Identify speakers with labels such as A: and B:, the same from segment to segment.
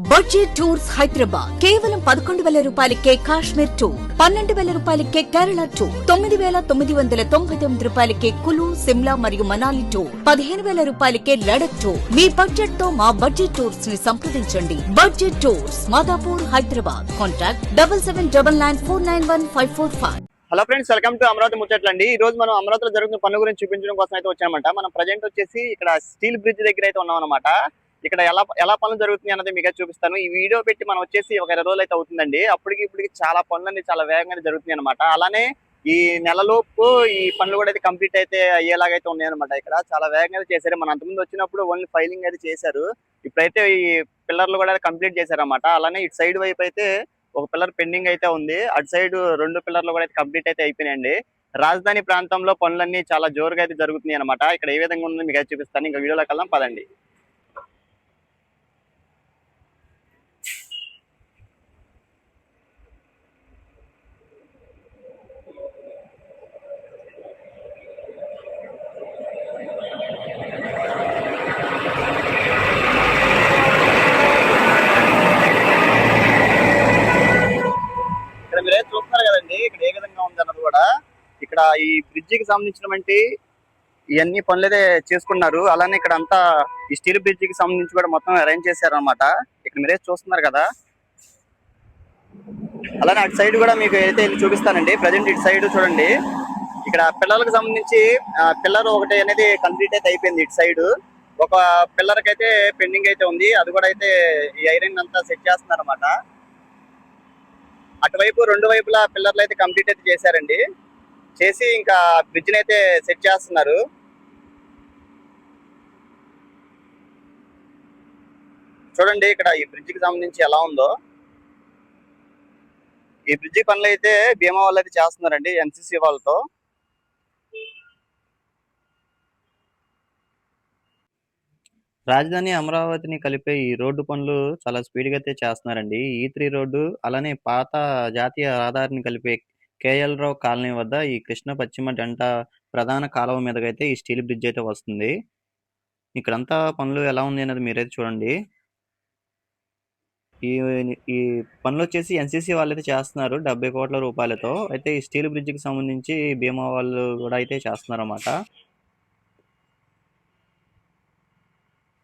A: Budget tours Hyderabad కేవలం 11,000 రూపాయలకే Kashmir tour, 12,000 రూపాయలకే కేరళ టూర్, 9,999 రూపాయలకే కులు, సిమ్లా మరియు మనాలి టూర్, 15,000 రూపాయలకే లడక్ టూర్. మీ బడ్జెట్ తో మా బడ్జెట్ టూర్స్ ని సంప్రదించండి. Budget tours Madhapur Hyderabad. Contact 7799941545.
B: Hello friends, welcome to Amaravati ముచ్చట్లండి. ఈ రోజు మనం అమరావతిలో జరుగుతున్న పనుల గురించి చూపించడం కోసం అయితే వచ్చామన్నమాట. మనం ప్రజెంట్ వచ్చేసి ఇక్కడ స్టీల్ బ్రిడ్జ్ దగ్గర అయితే ఉన్నాం అనమాట. ఇక్కడ ఎలా పనులు జరుగుతున్నాయి అన్నది మీకు చూపిస్తాను. ఈ వీడియో పెట్టి మనం వచ్చేసి ఒక 20 రోజులు అయితే అవుతుందండి. ఇప్పటికి చాలా పనులన్నీ చాలా వేగంగా జరుగుతున్నాయి అనమాట. అలానే ఈ నెలలోపు ఈ పనులు కూడా అయితే కంప్లీట్ అయితే అయ్యేలాగైతే ఉన్నాయన్నమాట. ఇక్కడ చాలా వేగంగా చేశారు. మన అంతకుముందు వచ్చినప్పుడు ఓన్లీ ఫైలింగ్ అయితే చేశారు. ఇప్పుడైతే ఈ పిల్లర్లు కూడా కంప్లీట్ చేశారన్నమాట. అలానే ఇటు సైడ్ వైపు అయితే ఒక పిల్లర్ పెండింగ్ అయితే ఉంది. అటు సైడ్ 2 పిల్లర్లు కూడా అయితే కంప్లీట్ అయితే అయిపోయినాయండి. రాజధాని ప్రాంతంలో పనులన్నీ చాలా జోరుగా అయితే జరుగుతున్నాయి అనమాట. ఇక్కడ ఏ విధంగా ఉందో మీకు అయితే చూపిస్తాను. ఇంకా వీడియోలోకి వెళ్దాం పదండి. చూస్తున్నారు కదండి, ఇక్కడ ఏ విధంగా ఉంది అన్నది కూడా. ఇక్కడ ఈ బ్రిడ్జికి సంబంధించినటువంటి ఇవన్నీ పనులు అయితే చేసుకున్నారు. అలానే ఇక్కడ అంతా ఈ స్టీల్ బ్రిడ్జికి సంబంధించి కూడా మొత్తం అరేంజ్ చేశారు అనమాట. ఇక్కడ మీరే చూస్తున్నారు కదా. అలానే అటు సైడ్ కూడా మీకు అయితే చూపిస్తానండి. ప్రజెంట్ ఇటు సైడ్ చూడండి, ఇక్కడ పిల్లలకు సంబంధించి పిల్లర్ ఒకటి అనేది కంప్లీట్ అయితే అయిపోయింది. ఇటు సైడ్ ఒక పిల్లర్కి అయితే పెండింగ్ అయితే ఉంది. అది కూడా అయితే ఈ ఐరన్ అంతా సెట్ చేస్తున్నారు అనమాట. అటువైపు 2 వైపులా పిల్లర్లు అయితే కంప్లీట్ అయితే చేశారండి. చేసి ఇంకా బ్రిడ్జ్ అయితే సెట్ చేస్తున్నారు. చూడండి ఇక్కడ ఈ బ్రిడ్జికి సంబంధించి ఎలా ఉందో. ఈ బ్రిడ్జి పనులు అయితే భీమా వాళ్ళు అయితే చేస్తున్నారండి, ఎన్సీసీ వాళ్ళతో. రాజధాని అమరావతిని కలిపే ఈ రోడ్డు పనులు చాలా స్పీడ్గా అయితే చేస్తున్నారండి. E3 రోడ్డు అలానే పాత జాతీయ రహదారిని కలిపే కేఎల్ రావు కాలనీ వద్ద ఈ కృష్ణ పశ్చిమ జంట ప్రధాన కాలువ మీదకైతే ఈ స్టీల్ బ్రిడ్జ్ అయితే వస్తుంది. ఇక్కడంతా పనులు ఎలా ఉంది అనేది మీరైతే చూడండి. ఈ ఈ పనులు వచ్చేసి ఎన్సీసీ వాళ్ళు అయితే చేస్తున్నారు 70 కోట్ల రూపాయలతో. అయితే ఈ స్టీల్ బ్రిడ్జికి సంబంధించి భీమా వాళ్ళు కూడా అయితే చేస్తున్నారు అన్నమాట.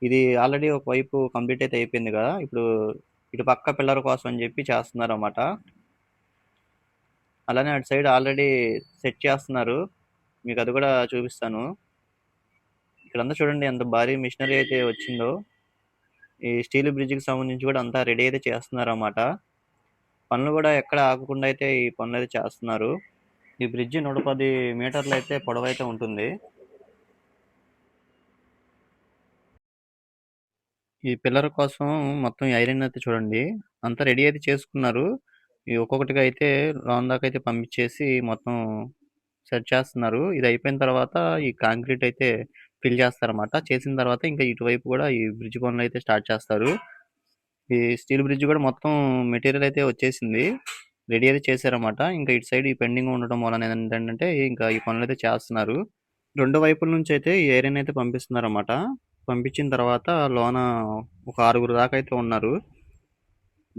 B: ఇది ఆల్రెడీ ఒక వైపు కంప్లీట్ అయితే అయిపోయింది కదా. ఇప్పుడు ఇటు పక్క పిల్లర్ కోసం అని చెప్పి చేస్తున్నారు అన్నమాట. అలానే అటు సైడ్ ఆల్రెడీ సెట్ చేస్తున్నారు. మీకు అది కూడా చూపిస్తాను. ఇక్కడంతా చూడండి ఎంత భారీ మిషనరీ అయితే వచ్చిందో. ఈ స్టీల్ బ్రిడ్జికి సంబంధించి కూడా అంతా రెడీ అయితే చేస్తున్నారు అన్నమాట. పనులు కూడా ఎక్కడ ఆగకుండా అయితే ఈ పనులు అయితే చేస్తున్నారు. ఈ బ్రిడ్జి 110 మీటర్లు అయితే పొడవైతే ఉంటుంది. ఈ పిల్లర్ కోసం మొత్తం ఐరన్ అయితే చూడండి అంతా రెడీ అయితే చేసుకున్నారు. ఈ ఒక్కొక్కటిగా అయితే లోన్ దాకా అయితే పంపించేసి మొత్తం సెట్ చేస్తున్నారు. ఇది అయిపోయిన తర్వాత ఈ కాంక్రీట్ అయితే ఫిల్ చేస్తారన్నమాట. చేసిన తర్వాత ఇంకా ఇటువైపు కూడా ఈ బ్రిడ్జ్ పనులు అయితే స్టార్ట్ చేస్తారు. ఈ స్టీల్ బ్రిడ్జ్ కూడా మొత్తం మెటీరియల్ అయితే వచ్చేసింది, రెడీ అయితే చేశారన్నమాట. ఇంకా ఇటు సైడ్ ఈ పెండింగ్ ఉండడం వలన ఏంటంటే ఇంకా ఈ పనులు అయితే చేస్తున్నారు. 2 వైపుల నుంచి అయితే ఈ ఐరన్ అయితే పంపిస్తున్నారు అన్నమాట. పంపించిన తర్వాత లోన ఒక 6 దాకా అయితే ఉన్నారు.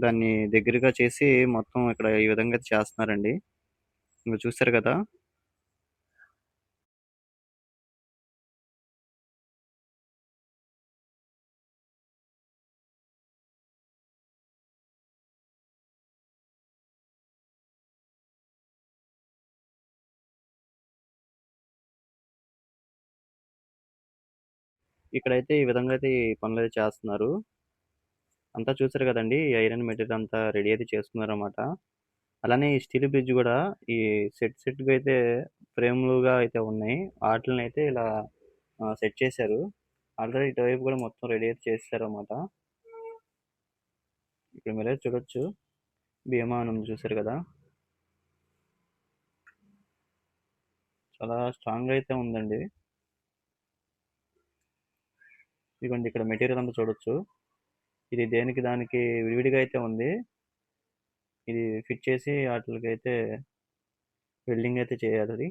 B: దాన్ని దగ్గరగా చేసి మొత్తం ఇక్కడ ఈ విధంగా అయితే చేస్తున్నారండి. ఇంకా చూస్తారు కదా. ఇక్కడైతే ఈ విధంగా అయితే ఈ పనులు అయితే చేస్తున్నారు. అంతా చూసారు కదండి, ఈ ఐరన్ మెటీరియల్ అంతా రెడీ అయితే చేసుకున్నారు అన్నమాట. అలానే ఈ స్టీల్ బ్రిడ్జ్ కూడా ఈ సెట్గా అయితే ఫ్రేమ్లుగా అయితే ఉన్నాయి. వాటిని అయితే ఇలా సెట్ చేశారు. ఆల్రెడీ ఇటువైపు కూడా మొత్తం రెడీ అయితే చేశారు అన్నమాట. ఇక్కడ మీరే చూడొచ్చు, భీమా అని ఉంది చూసారు కదా. చాలా స్ట్రాంగ్ అయితే ఉందండి. ఇదిగోండి ఇక్కడ మెటీరియల్ అంతా చూడొచ్చు. ఇది దేనికి దానికి విడివిడిగా అయితే ఉంది. ఇది ఫిట్ చేసి వాటికి అయితే వెల్డింగ్ అయితే చేయాలి. అది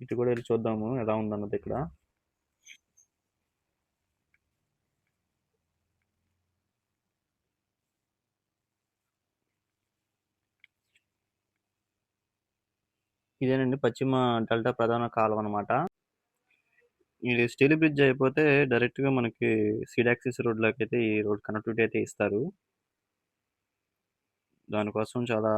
B: ఇటు కూడా వెళ్ళి చూద్దాము ఎలా ఉందన్నది ఇక్కడ. ఇదేనండి పశ్చిమ డెల్టా ప్రధాన కాలువ అనమాట. ఇది స్టీల్ బ్రిడ్జ్ అయిపోతే డైరెక్ట్‌గా మనకి సీడ్ యాక్సిస్ రోడ్‌లోకైతే ఈ రోడ్ కనెక్టివిటీ అయితే ఇస్తారు. దానికోసం చాలా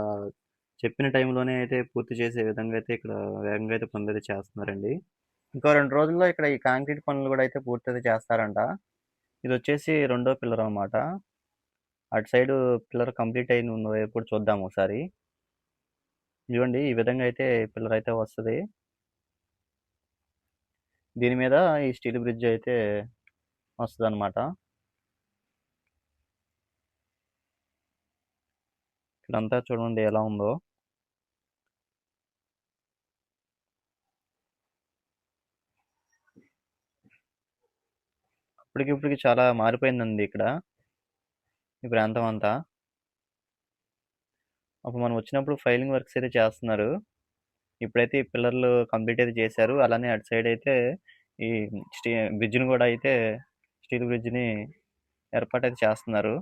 B: చెప్పిన టైంలోనే అయితే పూర్తి చేసే విధంగా అయితే ఇక్కడ వేగంగా అయితే పనులైతే చేస్తున్నారండి. ఇంకో 2 రోజుల్లో ఇక్కడ ఈ కాంక్రీట్ పనులు కూడా అయితే పూర్తయితే చేస్తారంట. ఇదొచ్చేసి రెండో పిల్లర్ అనమాట. అటు సైడు పిల్లర్ కంప్లీట్ అయిన వైపు కూడా చూద్దాం ఒకసారి. ఇదిగోండి ఈ విధంగా అయితే పిల్లర్ అయితే వస్తది. దీని మీద ఈ స్టీల్ బ్రిడ్జ్ అయితే వస్తదనమాట. ఇక్కడంతా చూడండి ఎలా ఉందో. ఇప్పటికిప్పటికి చాలా మారిపోయిందండి ఇక్కడ ఈ ప్రాంతం అంతా. అప్పుడు మనం వచ్చినప్పుడు ఫైలింగ్ వర్క్స్ అయితే చేస్తున్నారు. ఇప్పుడైతే ఈ పిల్లర్లు కంప్లీట్ అయితే చేశారు. అలానే అటు సైడ్ అయితే ఈ బ్రిడ్జ్‌ని కూడా అయితే స్టీల్ బ్రిడ్జ్‌ని ఏర్పాటైతే చేస్తున్నారు.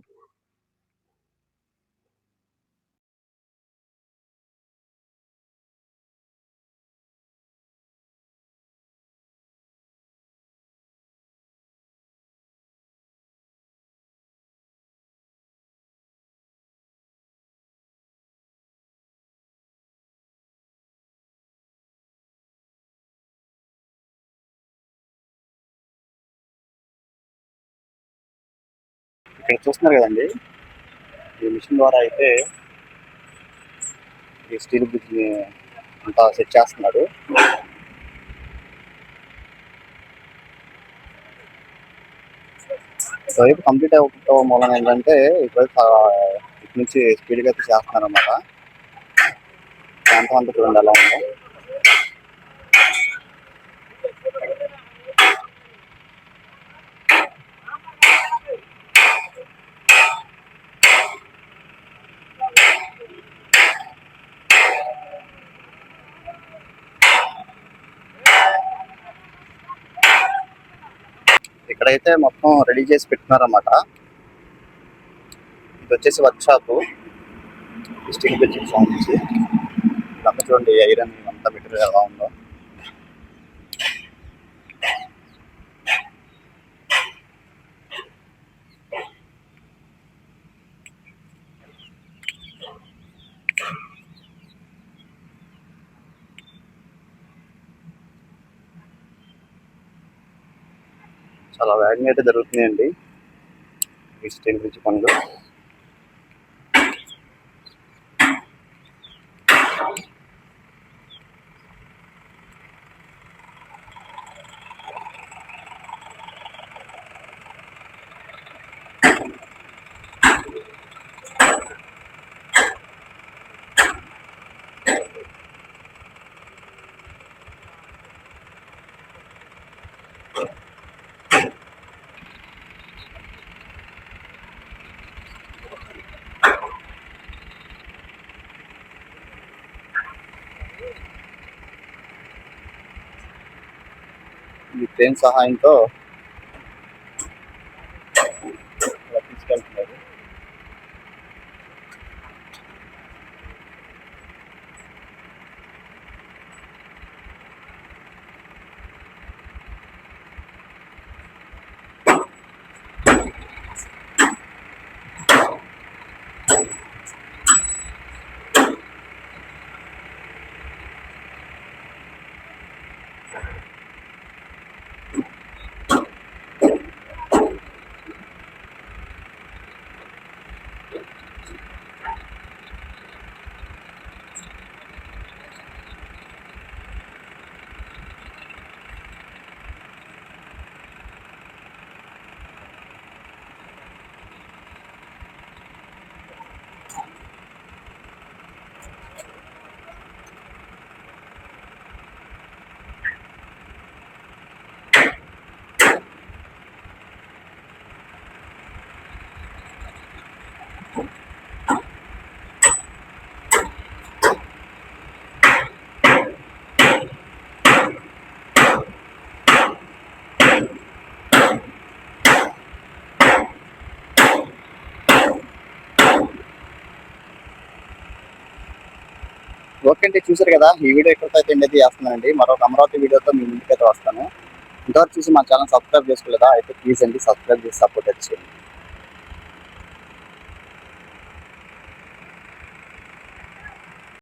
B: ఇక్కడ చూస్తున్నారు కదండి, ఈ మిషన్ ద్వారా అయితే ఈ స్టీల్ బ్రిడ్జ్‌ని అంతా సెట్ చేస్తున్నాడు. ఇటువైపు కంప్లీట్ అవ్వకపోవడం మూలంగా ఏంటంటే ఇటువైపు ఇటు నుంచి స్పీడ్‌గా అయితే చేస్తున్నారన్నమాట. ప్రాంతం అంతా చూడండి ఎలా ఉందో. ఇక్కడైతే మొత్తం రెడీ చేసి పెట్టుకున్నారన్నమాట. ఇది వచ్చేసి వర్క్ షాప్ స్టీల్ బ్రిడ్జ్కి సంబంధించి. ఇదంతా చూడండి ఐరన్ అంతా మెటీరియల్ ఎలా ఉందో. చాలా వేగంగా అయితే జరుగుతున్నాయండి ఈ స్టీల్ బ్రిడ్జ్ పనులు. ఈ ట్రైన్ సహాయంతో తీసుకెళ్తున్నారు.
C: ఓకే అండి, చూసారు కదా, ఈ వీడియో ఎక్కడితో అయితే ఎండ్ చేస్తున్నానండి. మరొక అమరావతి వీడియోతో మీ ముందుకైతే వస్తాను. ఇంతవరకు చూసి మా ఛానల్ సబ్స్క్రైబ్ చేసుకోలేదా అయితే ప్లీజ్ అండి సబ్స్క్రైబ్ చేసి సపోర్ట్ చేయండి.